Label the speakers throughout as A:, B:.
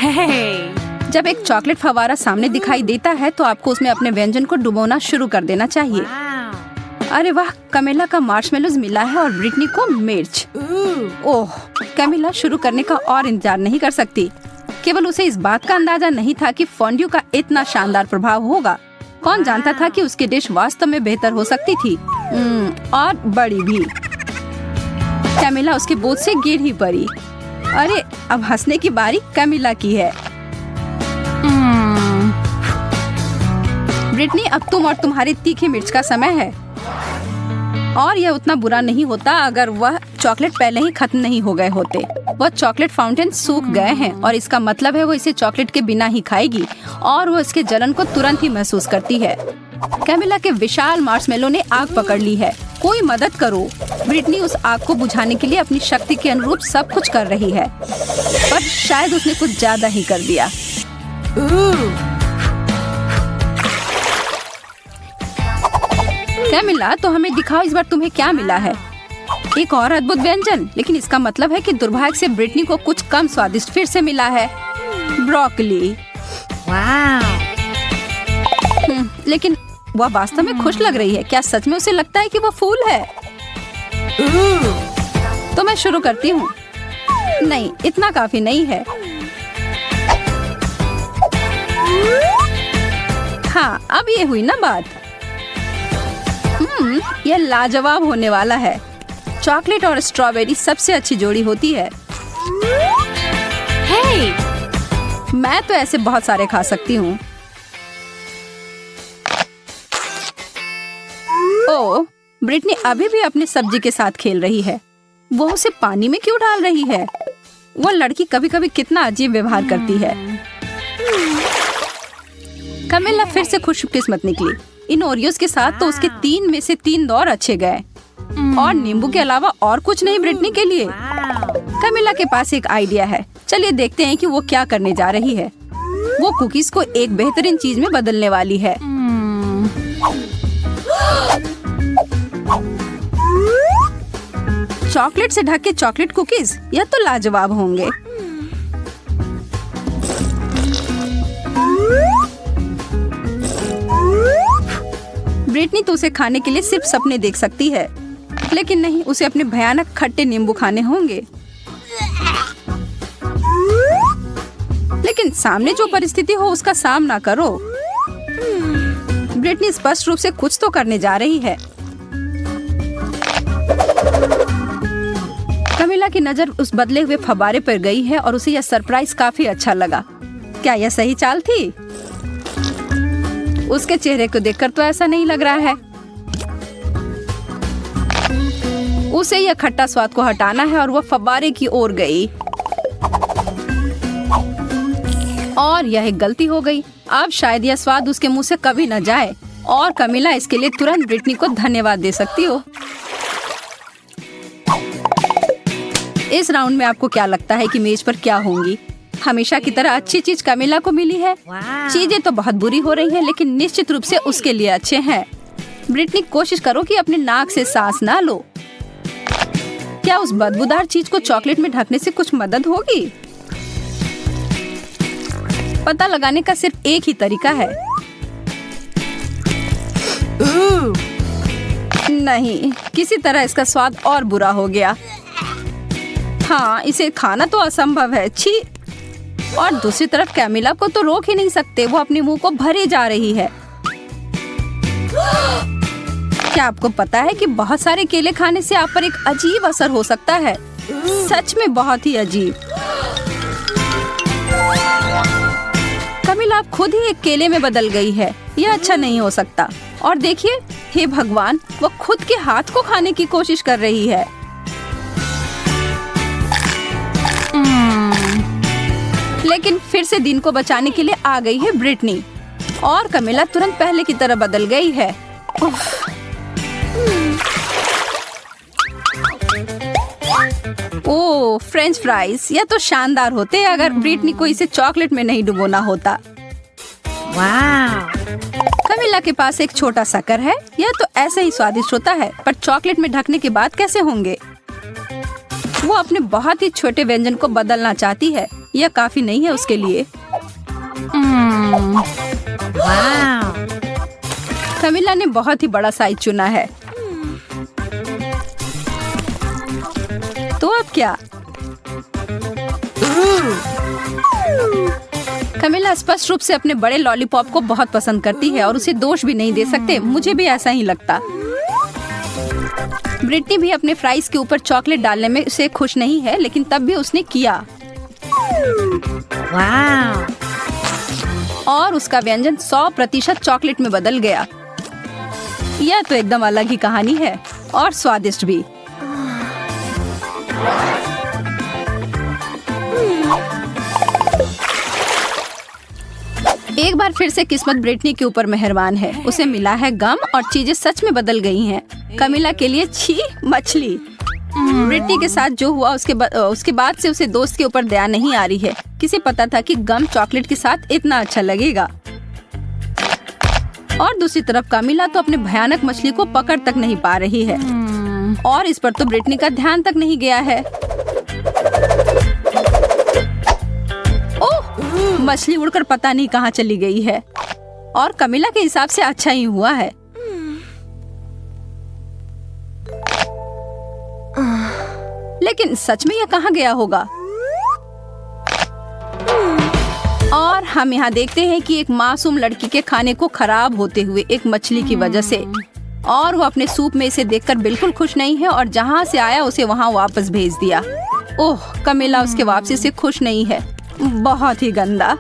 A: जब एक चॉकलेट फवारा सामने दिखाई देता है तो आपको उसमें अपने व्यंजन को डुबोना शुरू कर देना चाहिए। अरे वाह, कैमिला का मार्शमेलोज मिला है और ब्रिटनी को मिर्च। ओह, कैमिला शुरू करने का और इंतजार नहीं कर सकती। केवल उसे इस बात का अंदाजा नहीं था कि फॉन्ड्यू का इतना शानदार प्रभाव होगा। कौन जानता था कि उसकी डिश वास्तव में बेहतर हो सकती थी और बड़ी भी। कैमिला उसके बोझ से गिर ही पड़ी। अरे, अब हंसने की बारी कैमिला की है। ब्रिटनी, अब तुम और तुम्हारी तीखी मिर्च का समय है। और यह उतना बुरा नहीं होता अगर वह चॉकलेट पहले ही खत्म नहीं हो गए होते। वह चॉकलेट फाउंटेन सूख गए हैं और इसका मतलब है वो इसे चॉकलेट के बिना ही खाएगी और वो इसके जलन को तुरंत ही महसूस करती है। कैमिला के विशाल मार्शमेलो ने आग पकड़ ली है। कोई मदद करो। ब्रिटनी उस आग को बुझाने के लिए अपनी शक्ति के अनुरूप सब कुछ कर रही है, पर शायद उसने कुछ ज्यादा ही कर दिया। कैमिला, तो हमें दिखाओ इस बार तुम्हें क्या मिला है। एक और अद्भुत व्यंजन, लेकिन इसका मतलब है कि दुर्भाग्य से ब्रिटनी को कुछ कम स्वादिष्ट फिर से मिला है, ब्रोकली। लेकिन वह वास्तव में खुश लग रही है। क्या सच में उसे लगता है कि वह फूल है? तो मैं शुरू करती हूँ। नहीं, इतना काफी नहीं है। हाँ, अब ये हुई ना बात। यह लाजवाब होने वाला है। चॉकलेट और स्ट्रॉबेरी सबसे अच्छी जोड़ी होती है। मैं तो ऐसे बहुत सारे खा सकती हूँ। ओह, ब्रिटनी अभी भी अपनी सब्जी के साथ खेल रही है। वो उसे पानी में क्यों डाल रही है? वो लड़की कभी कभी कितना अजीब व्यवहार करती है। कैमिला फिर से खुशकिस्मत निकली। इन ओरियोज के साथ तो उसके 3 में से 3 दौर अच्छे गए और नींबू के अलावा और कुछ नहीं ब्रिटनी के लिए। कैमिला के पास एक आइडिया है। चलिए देखते हैं कि वो क्या करने जा रही है। वो कुकीज को एक बेहतरीन चीज में बदलने वाली है। चॉकलेट से ढके चॉकलेट कुकीज, यह तो लाजवाब होंगे। ब्रिटनी तो उसे खाने के लिए सिर्फ सपने देख सकती है, लेकिन नहीं, उसे अपने भयानक खट्टे नींबू खाने होंगे। लेकिन सामने जो परिस्थिति हो उसका सामना करो। ब्रिटनी स्पष्ट रूप से कुछ तो करने जा रही है। कैमिला की नजर उस बदले हुए फव्वारे पर गई है और उसे यह सरप्राइज काफी अच्छा लगा। क्या यह सही चाल थी? उसके चेहरे को देखकर तो ऐसा नहीं लग रहा है। उसे यह खट्टा स्वाद को हटाना है और वह फव्वारे की ओर गई और यह एक गलती हो गई। अब शायद यह स्वाद उसके मुंह से कभी न जाए और कैमिला इसके लिए तुरंत ब्रिटनी को धन्यवाद दे सकती हो। इस राउंड में आपको क्या लगता है कि मेज पर क्या होंगी? हमेशा की तरह अच्छी चीज कैमिला को मिली है। चीजें तो बहुत बुरी हो रही हैं, लेकिन निश्चित रूप से उसके लिए अच्छे हैं। ब्रिटनी, कोशिश करो कि अपने नाक से सांस ना लो। क्या उस बदबूदार चीज को चॉकलेट में ढकने से कुछ मदद होगी? पता लगाने का सिर्फ एक ही तरीका है। नहीं, किसी तरह इसका स्वाद और बुरा हो गया। हाँ, इसे खाना तो असंभव है। छी। और दूसरी तरफ कैमिला को तो रोक ही नहीं सकते। वो अपने मुंह को भरे जा रही है। क्या आपको पता है कि बहुत सारे केले खाने से आप पर एक अजीब असर हो सकता है? सच में बहुत ही अजीब। कैमिला अब खुद ही एक केले में बदल गई है। यह अच्छा नहीं हो सकता। और देखिए, हे भगवान, वो खुद के हाथ को खाने की कोशिश कर रही है। लेकिन फिर से दिन को बचाने के लिए आ गई है ब्रिटनी और कैमिला तुरंत पहले की तरह बदल गई है। ओह, फ्रेंच फ्राइज, यह तो शानदार होते अगर ब्रिटनी को इसे चॉकलेट में नहीं डुबोना होता। कैमिला के पास एक छोटा शक्कर है। यह तो ऐसे ही स्वादिष्ट होता है, पर चॉकलेट में ढकने के बाद कैसे होंगे? वो अपने बहुत ही छोटे व्यंजन को बदलना चाहती है यह काफी नहीं है उसके लिए। कमिला ने बहुत ही बड़ा साइज चुना है। तो अब क्या? कमिला स्पष्ट रूप से अपने बड़े लॉलीपॉप को बहुत पसंद करती है और उसे दोष भी नहीं दे सकते। मुझे भी ऐसा ही लगता। ब्रिटनी भी अपने फ्राइज के ऊपर चॉकलेट डालने में से खुश नहीं है, लेकिन तब भी उसने किया। और उसका व्यंजन 100% चॉकलेट में बदल गया। यह तो एकदम अलग ही कहानी है और स्वादिष्ट भी। एक बार फिर से किस्मत ब्रिटनी के ऊपर मेहरबान है। उसे मिला है गम और चीजें सच में बदल गई हैं। कमिला के लिए छी मछली। ब्रिटनी के साथ जो हुआ उसके बाद से उसे दोस्त के ऊपर दया नहीं आ रही है। किसे पता था कि गम चॉकलेट के साथ इतना अच्छा लगेगा। और दूसरी तरफ कमिला तो अपने भयानक मछली को पकड़ तक नहीं पा रही है और इस पर तो ब्रिटनी का ध्यान तक नहीं गया है। ओह, मछली उड़कर पता नहीं कहाँ चली गई है और कमिला के हिसाब से अच्छा ही हुआ है। लेकिन सच में यह कहाँ गया होगा? और हम यहाँ देखते हैं कि एक मासूम लड़की के खाने को खराब होते हुए एक मछली की वजह से, और वो अपने सूप में इसे देखकर बिल्कुल खुश नहीं है और जहाँ से आया उसे वहाँ वापस भेज दिया। ओह, कमिला उसके वापसी से खुश नहीं है। बहुत ही गंदा।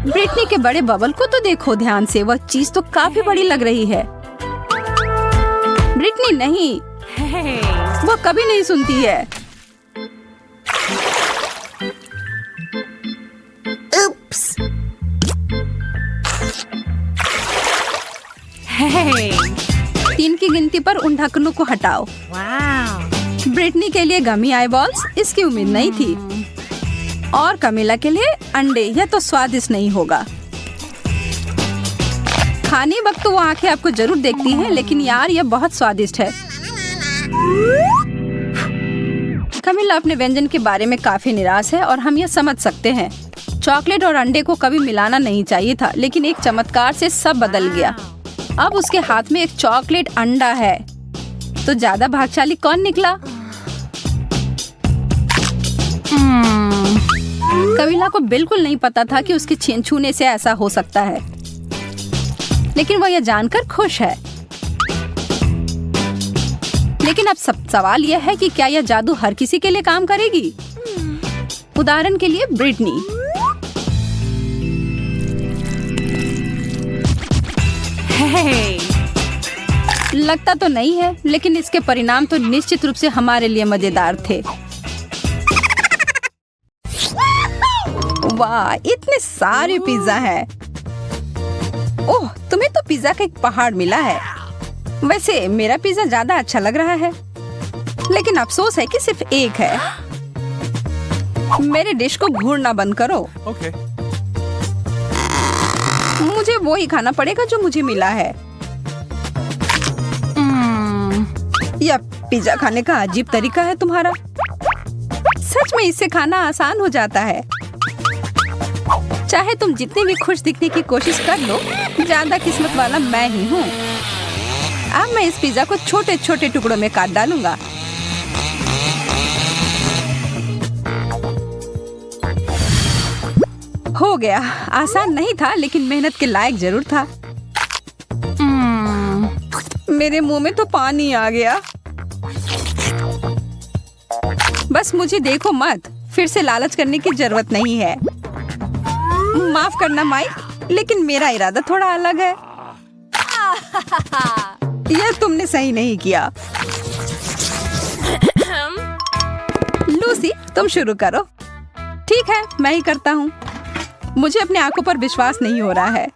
A: ब्रिटनी के बड़े बबल को तो देखो ध्यान से, वह चीज तो काफी बड़ी लग रही है। ब्रिटनी नहीं, वो कभी नहीं सुनती है। उप्स। 3 की गिनती पर उन ढक्कनों को हटाओ। ब्रिटनी के लिए गमी आईबॉल्स, इसकी उम्मीद नहीं थी। और कमिला के लिए अंडे, यह तो स्वादिष्ट नहीं होगा। खाने वक्त तो वो आंखें आपको जरूर देखती हैं, लेकिन यार यह बहुत स्वादिष्ट है। कमिला अपने व्यंजन के बारे में काफी निराश है और हम यह समझ सकते हैं। चॉकलेट और अंडे को कभी मिलाना नहीं चाहिए था, लेकिन एक चमत्कार से सब बदल गया। अब उसके हाथ में एक चॉकलेट अंडा है। तो ज्यादा भाग्यशाली कौन निकला? कमिला को बिल्कुल नहीं पता था कि उसके छूने से ऐसा हो सकता है, लेकिन वह यह जानकर खुश है। लेकिन अब सवाल यह है कि क्या यह जादू हर किसी के लिए काम करेगी? उदाहरण के लिए ब्रिटनी। लगता तो नहीं है, लेकिन इसके परिणाम तो निश्चित रूप से हमारे लिए मजेदार थे। वाह, इतने सारे पिज्जा हैं। ओह, तुम्हें तो पिज्जा का एक पहाड़ मिला है। वैसे मेरा पिज्जा ज्यादा अच्छा लग रहा है, लेकिन अफसोस है कि सिर्फ एक है। मेरे डिश को घूरना बंद करो।
B: Okay.
A: मुझे वो ही खाना पड़ेगा जो मुझे मिला है। यह पिज्जा खाने का अजीब तरीका है तुम्हारा। सच में इससे खाना आसान हो जाता है। चाहे तुम जितने भी खुश दिखने की कोशिश कर लो, ज्यादा किस्मत वाला मैं ही हूँ। अब मैं इस पिज्जा को छोटे छोटे टुकड़ों में काट डालूंगा। हो गया। आसान नहीं था, लेकिन मेहनत के लायक जरूर था। मेरे मुंह में तो पानी आ गया। बस मुझे देखो मत, फिर से लालच करने की जरूरत नहीं है। माफ करना माइक, लेकिन मेरा इरादा थोड़ा अलग है। यह तुमने सही नहीं किया। लूसी, तुम शुरू करो। ठीक है, मैं ही करता हूँ। मुझे अपने आंखों पर विश्वास नहीं हो रहा है।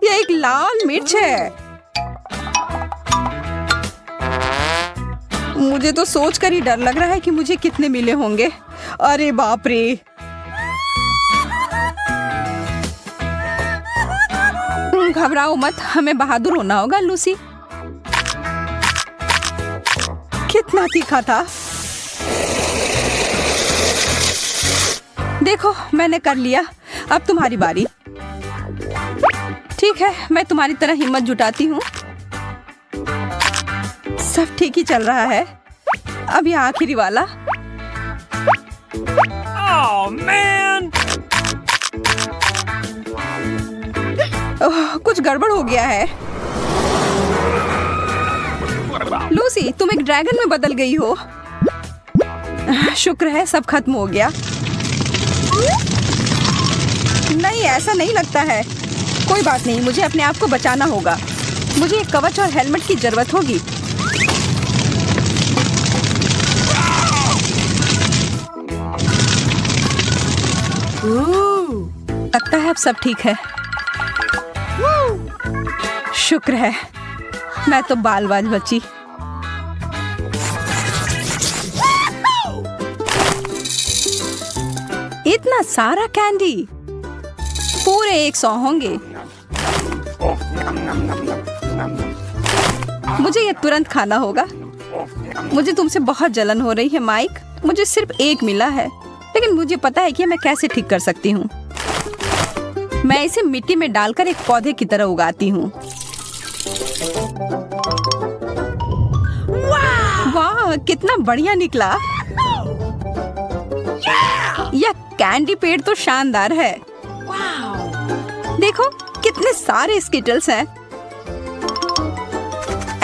A: यह एक लाल मिर्च है। मुझे तो सोचकर ही डर लग रहा है कि मुझे कितने मिले होंगे। अरे बाप रे। घबराओ मत, हमें बहादुर होना होगा लूसी। कितने कितना तीखा था। देखो मैंने कर लिया, अब तुम्हारी बारी। ठीक है, मैं तुम्हारी तरह हिम्मत जुटाती हूँ। सब ठीक ही चल रहा है। अब यह आखिरी वाला।
B: Oh man!
A: कुछ गड़बड़ हो गया है। लूसी, तुम एक ड्रैगन में बदल गई हो। शुक्र है सब खत्म हो गया। नहीं, ऐसा नहीं लगता है। कोई बात नहीं, मुझे अपने आप को बचाना होगा। मुझे एक कवच और हेलमेट की जरूरत होगी। लगता है अब सब ठीक है। शुक्र है, मैं तो बाल बाल बची। इतना सारा कैंडी, पूरे 100 होंगे। मुझे ये तुरंत खाना होगा। मुझे तुमसे बहुत जलन हो रही है माइक। मुझे सिर्फ एक मिला है, लेकिन मुझे पता है कि मैं कैसे ठीक कर सकती हूँ। मैं इसे मिट्टी में डालकर एक पौधे की तरह उगाती हूँ। वाह, कितना बढ़िया निकला। यह कैंडी पेड़ तो शानदार है। देखो कितने सारे स्किटल्स हैं।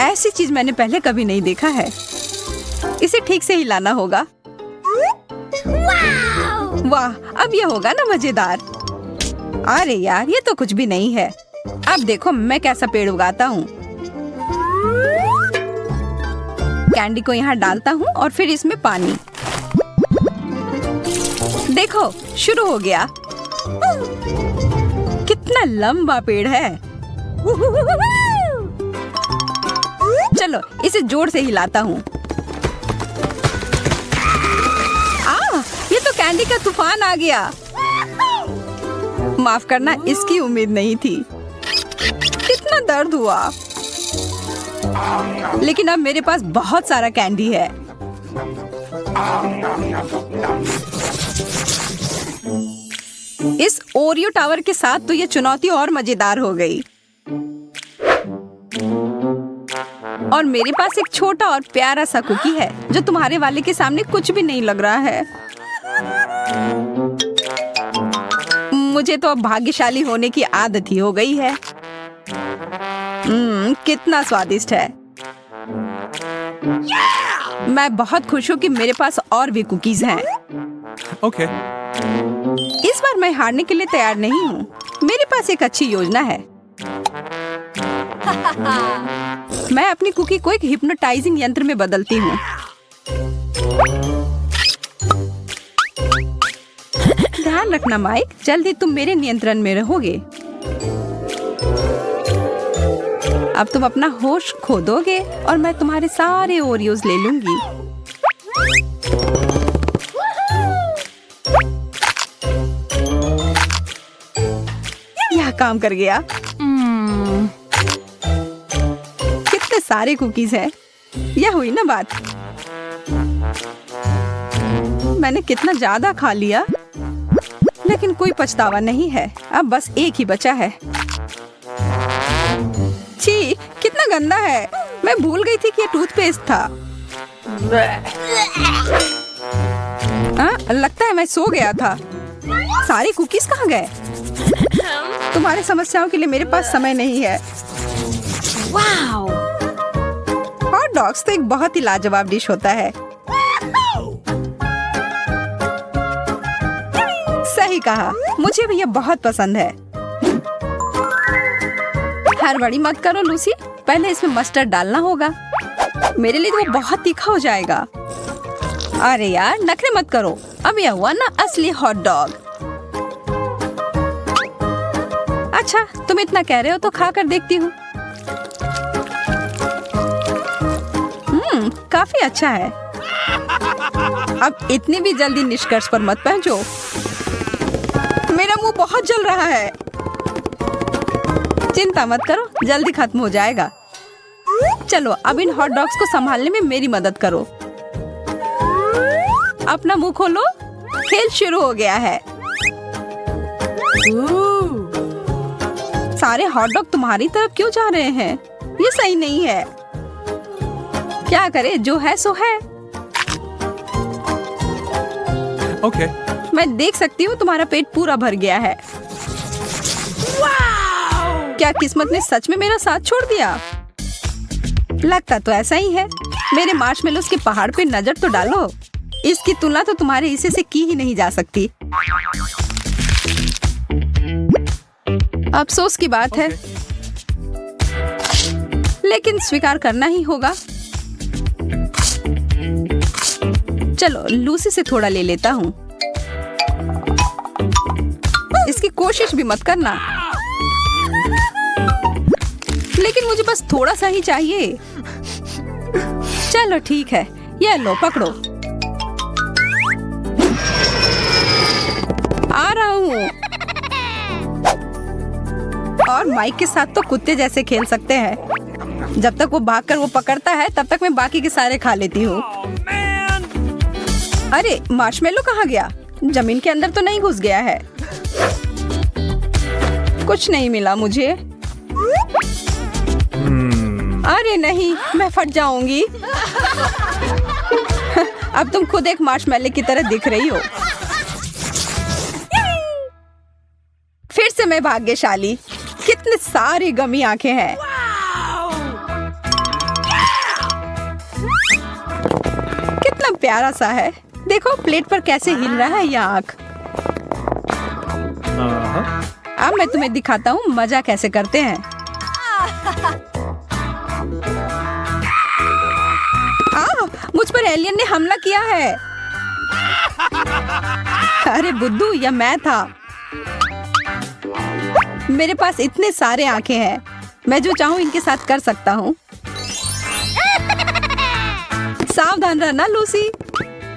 A: ऐसी चीज मैंने पहले कभी नहीं देखा है। इसे ठीक से हिलाना होगा। वाह, अब यह होगा ना मजेदार। अरे यार, ये तो कुछ भी नहीं है। अब देखो मैं कैसा पेड़ उगाता हूँ। कैंडी को यहाँ डालता हूँ और फिर इसमें पानी। देखो शुरू हो गया। कितना लंबा पेड़ है। चलो इसे जोर से हिलाता हूँ। ये तो कैंडी का तूफान आ गया। माफ करना, इसकी उम्मीद नहीं थी। कितना दर्द हुआ। लेकिन अब मेरे पास बहुत सारा कैंडी है। इस ओरियो टावर के साथ तो ये चुनौती और मजेदार हो गई। और मेरे पास एक छोटा और प्यारा सा कुकी है जो तुम्हारे वाले के सामने कुछ भी नहीं लग रहा है। मुझे तो अब भाग्यशाली होने की आदत ही हो गई है। कितना स्वादिष्ट है। मैं बहुत खुश हूँ कि मेरे पास और भी कुकीज हैं।
B: Okay.
A: इस बार मैं हारने के लिए तैयार नहीं हूँ। मेरे पास एक अच्छी योजना है। मैं अपनी कुकी को एक हिप्नोटाइजिंग यंत्र में बदलती हूँ। ध्यान रखना माइक, जल्दी तुम मेरे नियंत्रण में रहोगे। अब तुम अपना होश खो दोगे और मैं तुम्हारे सारे ओरियोज ले लूंगी। यह काम कर गया। कितने सारे कुकीज हैं। यह हुई ना बात। मैंने कितना ज्यादा खा लिया, लेकिन कोई पछतावा नहीं है। अब बस एक ही बचा है। छी, कितना गंदा है। मैं भूल गई थी कि ये टूथपेस्ट था। लगता है मैं सो गया था। सारी कुकीज कहाँ गए? तुम्हारी समस्याओं के लिए मेरे पास समय नहीं है। हॉट डॉग्स तो एक बहुत ही लाजवाब डिश होता है। सही कहा, मुझे भी ये बहुत पसंद है। हड़बड़ी मत करो लूसी, पहले इसमें मस्टर्ड डालना होगा। मेरे लिए तो वो बहुत तीखा हो जाएगा। अरे यार, नखरे मत करो। अब यह हुआ ना असली हॉट डॉग। अच्छा, तुम इतना कह रहे हो तो खा कर देखती हूँ। काफी अच्छा है। अब इतनी भी जल्दी निष्कर्ष पर मत पहुंचो। मेरा मुंह बहुत जल रहा है। चिंता मत करो, जल्दी खत्म हो जाएगा। चलो अब इन हॉट डॉग्स को संभालने में मेरी मदद करो। अपना मुंह खोलो, खेल शुरू हो गया है। सारे हॉट डॉग तुम्हारी तरफ क्यों जा रहे हैं? ये सही नहीं है। क्या करे, जो है सो है।
B: Okay.
A: मैं देख सकती हूँ तुम्हारा पेट पूरा भर गया है। क्या किस्मत ने सच में मेरा साथ छोड़ दिया? लगता तो ऐसा ही है। मेरे मार्शमेलोस के पहाड़ पे नजर तो डालो। इसकी तुलना तो तुम्हारे हिस्से से की ही नहीं जा सकती। अफसोस की बात है, लेकिन स्वीकार करना ही होगा। चलो लूसी से थोड़ा ले लेता हूँ। इसकी कोशिश भी मत करना, लेकिन मुझे बस थोड़ा सा ही चाहिए। चलो ठीक है, ये लो पकड़ो। आ रहा हूँ। और माइक के साथ तो कुत्ते जैसे खेल सकते हैं। जब तक वो भागकर वो पकड़ता है, तब तक मैं बाकी के सारे खा लेती हूँ। अरे मार्शमेलो कहाँ गया? जमीन के अंदर तो नहीं घुस गया है? कुछ नहीं मिला मुझे। अरे नहीं, मैं फट जाऊंगी। अब तुम खुद एक मार्शमेलो की तरह दिख रही हो। फिर से मैं भाग्यशाली। कितने सारी गमी आंखें हैं। कितना प्यारा सा है। देखो प्लेट पर कैसे हिल रहा है यह आंख। अब मैं तुम्हें दिखाता हूँ मजा कैसे करते हैं। मुझ पर एलियन ने हमला किया है। अरे बुद्धू, यह मैं था। मेरे पास इतने सारे आंखें हैं। मैं जो चाहूँ इनके साथ कर सकता हूँ। सावधान रहना लूसी,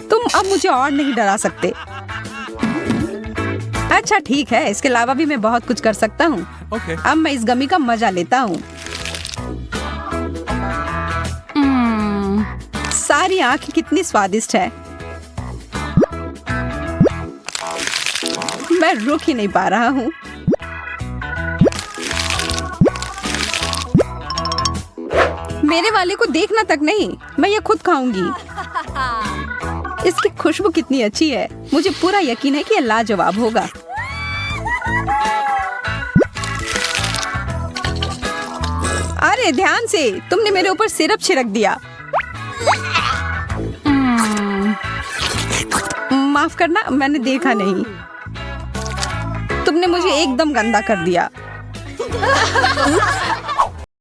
A: तुम अब मुझे और नहीं डरा सकते। अच्छा ठीक है, इसके अलावा भी मैं बहुत कुछ कर सकता हूँ।
B: Okay.
A: अब मैं इस गमी का मजा लेता हूँ। सारी आंखें कितनी स्वादिष्ट है। मैं रुक ही नहीं पा रहा हूँ। मेरे वाले को देखना तक नहीं, मैं ये खुद खाऊंगी। इसकी खुशबू कितनी अच्छी है। मुझे पूरा यकीन है कि ये लाजवाब होगा। अरे ध्यान से, तुमने मेरे ऊपर सिरप छिड़क दिया। माफ करना, मैंने देखा नहीं। तुमने मुझे एकदम गंदा कर दिया।